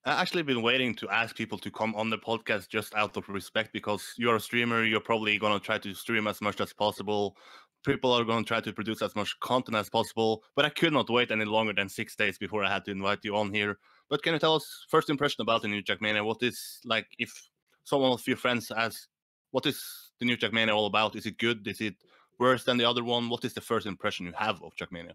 I actually been waiting to ask people to come on the podcast just out of respect because you're a streamer. You're probably going to try to stream as much as possible. People are going to try to produce as much content as possible. But I could not wait any longer than 6 days before I had to invite you on here. But can you tell us first impression about the new Trackmania? What is like if someone of your friends asks, what is the new Trackmania all about? Is it good? Is it worse than the other one? What is the first impression you have of Trackmania?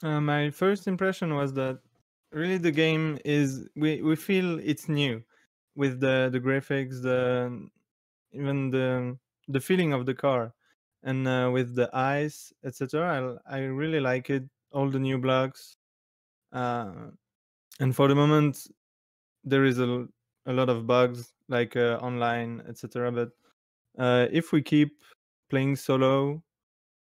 My first impression was that really the game is we feel it's new with the graphics, the even the feeling of the car, and with the eyes, etc. I really like it. All the new blocks, uh, and for the moment there is a lot of bugs like online, etc. But if we keep playing solo,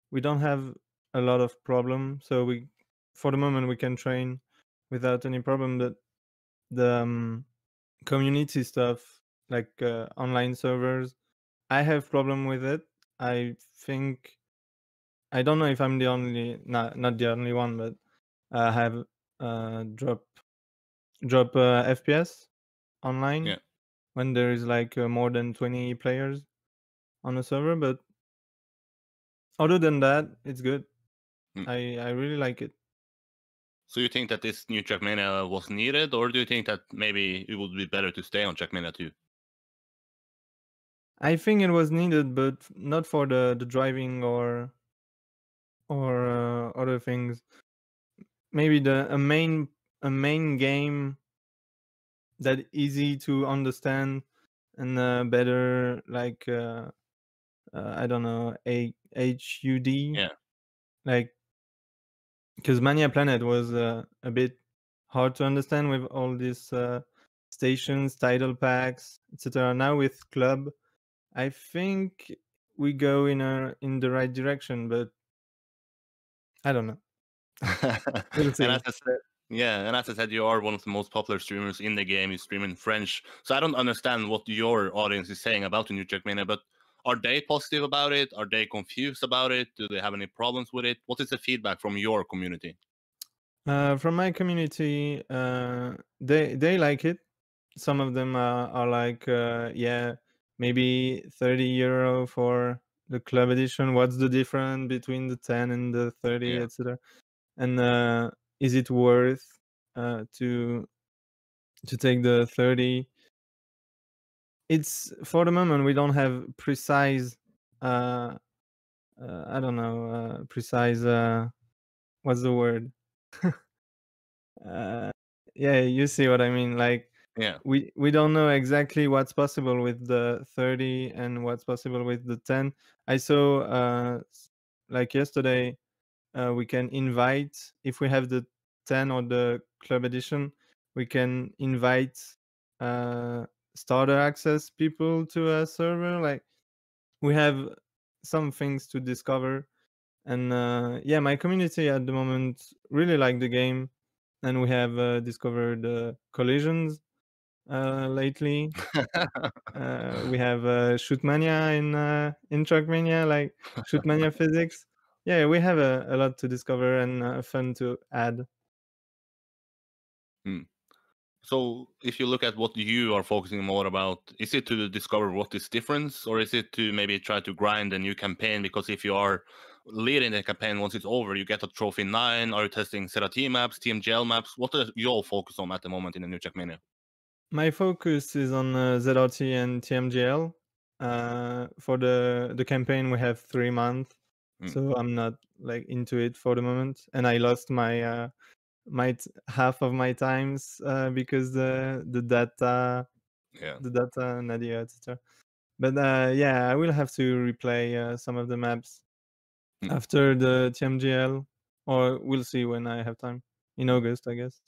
we don't have a lot of problem. So we, for the moment, we can train without any problem. But the community stuff, like online servers, I have problem with it. I think I don't know if I'm the only, not the only one, but I have drop FPS online Yeah. when there is like more than 20 players on a server. But other than that, it's good. Hmm. I really like it. So you think that this new Trackmania was needed, or do you think that maybe it would be better to stay on Trackmania 2? I think it was needed, but not for the driving or other things. Maybe a main game that easy to understand and better like I don't know, a HUD, Yeah. like, because Mania Planet was a bit hard to understand with all these stations, title packs, etc. Now with Club, I think we go in the right direction, but I don't know. We'll And as see. I said, yeah, and as I said, you are one of the most popular streamers in the game. You stream in French, so I don't understand what your audience is saying about the new Trackmania. But are they positive about it? Are they confused about it? Do they have any problems with it? What is the feedback from your community? From my community, they like it. Some of them are like, yeah, maybe 30 euro for the club edition. What's the difference between the 10 and the 30, Yeah. etc.? And is it worth to take the 30? It's for the moment we don't have precise. Uh, I don't know, precise. What's the word? Uh, yeah, you see what I mean. Like Yeah. we don't know exactly what's possible with the 30 and what's possible with the 10. I saw like yesterday, we can invite, if we have the 10 or the club edition, we can invite uh, starter access people to a server. Like we have some things to discover, and yeah, my community at the moment really like the game, and we have discovered collisions lately. We have Shootmania in Trackmania, like Shootmania physics. Yeah, we have a lot to discover and fun to add. Hmm. So if you look at what you are focusing more about, is it to discover what is different, or is it to maybe try to grind a new campaign? Because if you are leading the campaign, once it's over, you get a trophy 9. Are you testing Serati maps, TMGL maps? What are you all focus on at the moment in the new Trackmania? My focus is on ZRT and TMGL. For the campaign, we have 3 months, Mm, so I'm not like into it for the moment, and I lost half of my times because yeah. the data Nadia, etc. But yeah, I will have to replay some of the maps Mm. after the TMGL, or we'll see when I have time in August, I guess.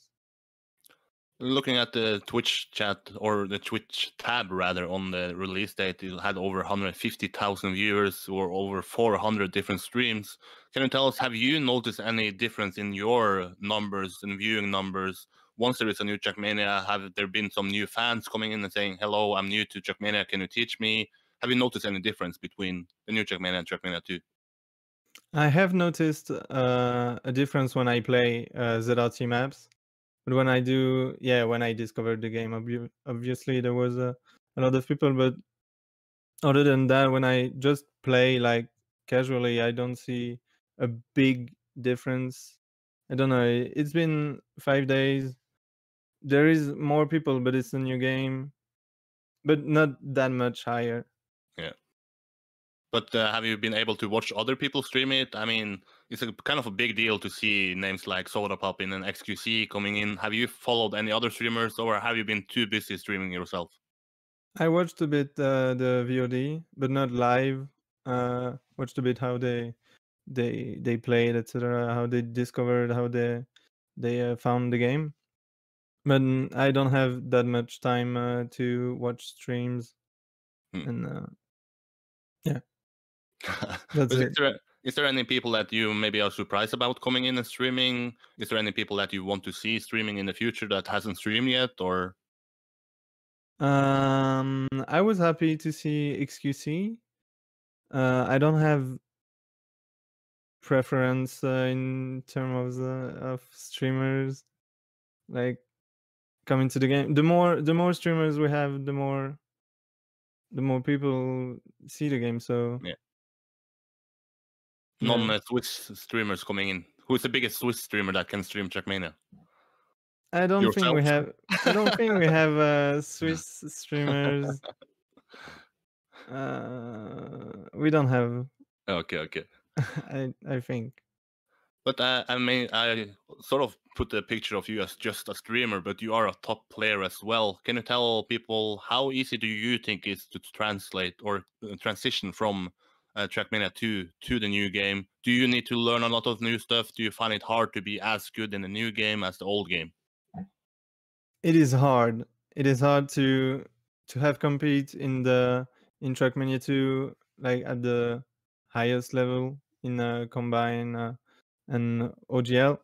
Looking at the Twitch chat or the Twitch tab rather on the release date, it had over 150,000 viewers or over 400 different streams. Can you tell us, have you noticed any difference in your numbers and viewing numbers once there is a new Trackmania? Have there been some new fans coming in and saying, "Hello, I'm new to Trackmania. Can you teach me?" Have you noticed any difference between the new Trackmania and Trackmania 2? I have noticed a difference when I play ZRT maps. But when I do, yeah, when I discovered the game, obviously there was a lot of people. But other than that, when I just play like casually, I don't see a big difference. I don't know. It's been 5 days. There is more people, but it's a new game, but not that much higher. Yeah. But have you been able to watch other people stream it? I mean, it's a kind of a big deal to see names like Soda Pop in an XQC coming in. Have you followed any other streamers, or have you been too busy streaming yourself? I watched a bit the VOD, but not live. Watched a bit how they played, etc. How they discovered, how they found the game. But I don't have that much time to watch streams, Hmm. and yeah, that's But it. is there any people that you maybe are surprised about coming in and streaming? Is there any people that you want to see streaming in the future that hasn't streamed yet, or? I was happy to see XQC. I don't have preference in terms of streamers like coming to the game. The more streamers we have, the more people see the game. So Yeah. yeah, Non-Swiss streamers coming in. Who's the biggest Swiss streamer that can stream Trackmania? I don't think Yourself? we have. I don't think we have Swiss streamers. We don't have. Okay, okay. I think. But I mean, I sort of put a picture of you as just a streamer, but you are a top player as well. Can you tell people how easy do you think is to translate or transition from Trackmania 2 to the new game? Do you need to learn a lot of new stuff? Do you find it hard to be as good in the new game as the old game? It is hard. It is hard to have compete in Trackmania 2 like at the highest level in combine and OGL.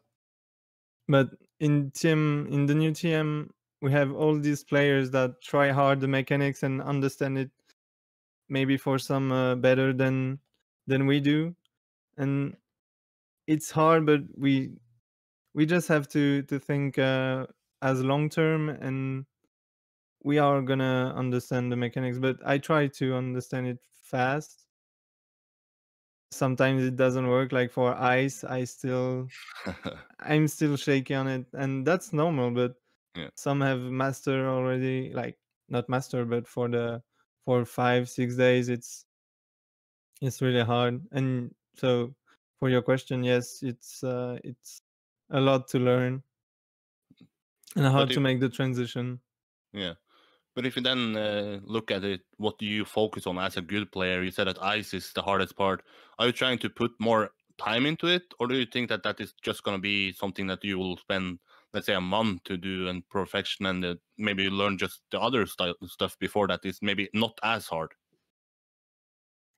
But in the new TM, we have all these players that try hard the mechanics and understand it maybe for some better than we do, and it's hard. But we just have to think as long term, and we are gonna understand the mechanics. But I try to understand it fast. Sometimes it doesn't work. Like for ice, I'm still shaky on it, and that's normal. But Yeah. some have master already, like not master, but for 5 6 days, it's really hard. And so, for your question, yes, it's a lot to learn and how But to if make the transition. yeah, but if you then look at it, what do you focus on as a good player? You said that ice is the hardest part. Are you trying to put more time into it, or do you think that that is just going to be something that you will spend, let's say, a month to do and perfection, and maybe learn just the other stuff before that is maybe not as hard?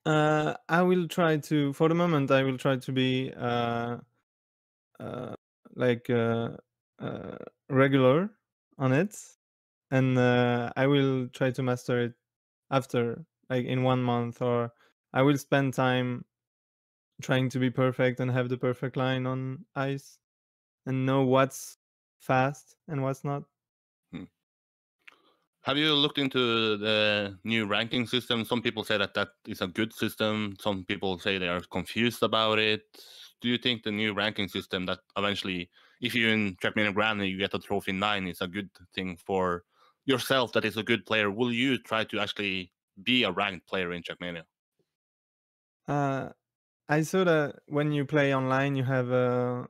I will try to, for the moment, I will try to be uh, like uh, regular on it, and I will try to master it after, like in 1 month, or I will spend time trying to be perfect and have the perfect line on ice and know what's fast and what's not. Hmm. Have you looked into the new ranking system? Some people say that that is a good system. Some people say they are confused about it. Do you think the new ranking system that eventually, if you in Trackmania Grand and you get a trophy 9, is a good thing for yourself, that is a good player? Will you try to actually be a ranked player in Trackmania? Uh, I saw that when you play online, you have a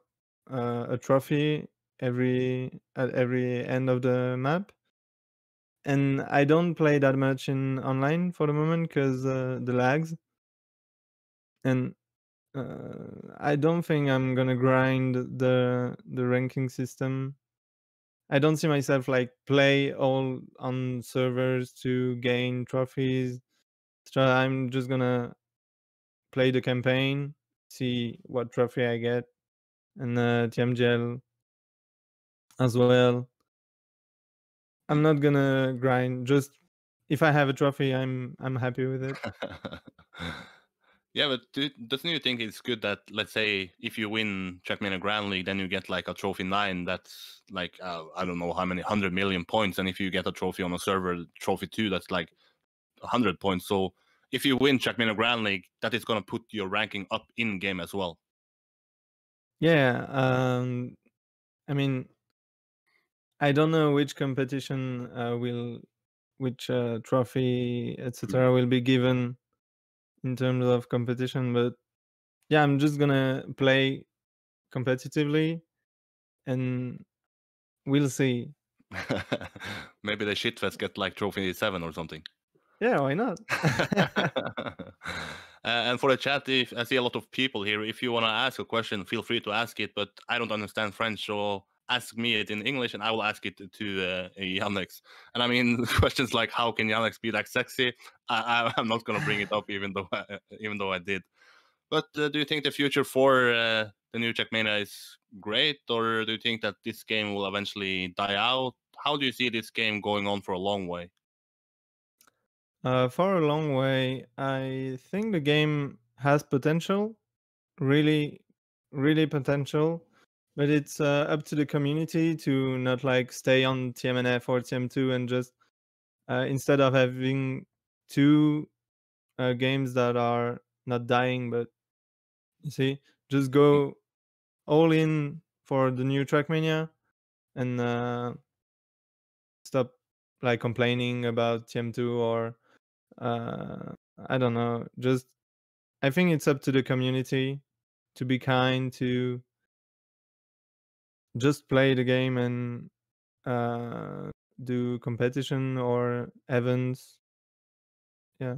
trophy at every end of the map, and I don't play that much in online for the moment because the lags, and I don't think I'm gonna grind the ranking system. I don't see myself like play all on servers to gain trophies. So I'm just gonna play the campaign, see what trophy I get, and TMGL as well. I'm not gonna grind. Just if I have a trophy, I'm happy with it. Yeah, but doesn't you think it's good that, let's say, if you win Trackmania Grand League, then you get like a trophy 9 that's like, I don't know how many 100 million points, and if you get a trophy on a server, trophy 2, that's like 100 points. So if you win Trackmania Grand League, that is going to put your ranking up in game as well. Yeah, I mean, I don't know which competition which trophy, etc., will be given in terms of competition, but yeah, I'm just gonna play competitively, and we'll see. Maybe the shitfest get like trophy 7 or something. Yeah, why not? And for the chat, if I see a lot of people here, if you want to ask a question, feel free to ask it. But I don't understand French, so ask me it in English, and I will ask it to Yannex. And I mean, questions like how can Yannex be that sexy? I'm not going to bring it up, even though I did. But do you think the future for the new Trackmania is great, or do you think that this game will eventually die out? How do you see this game going on for a long way? For a long way, I think the game has potential, really, really potential, but it's up to the community to not like stay on TMNF or TM2 and just instead of having two games that are not dying, but you see, just go all in for the new Trackmania and stop like complaining about TM2 or I don't know. Just I think it's up to the community to be kind, to just play the game and uh, do competition or events. Yeah.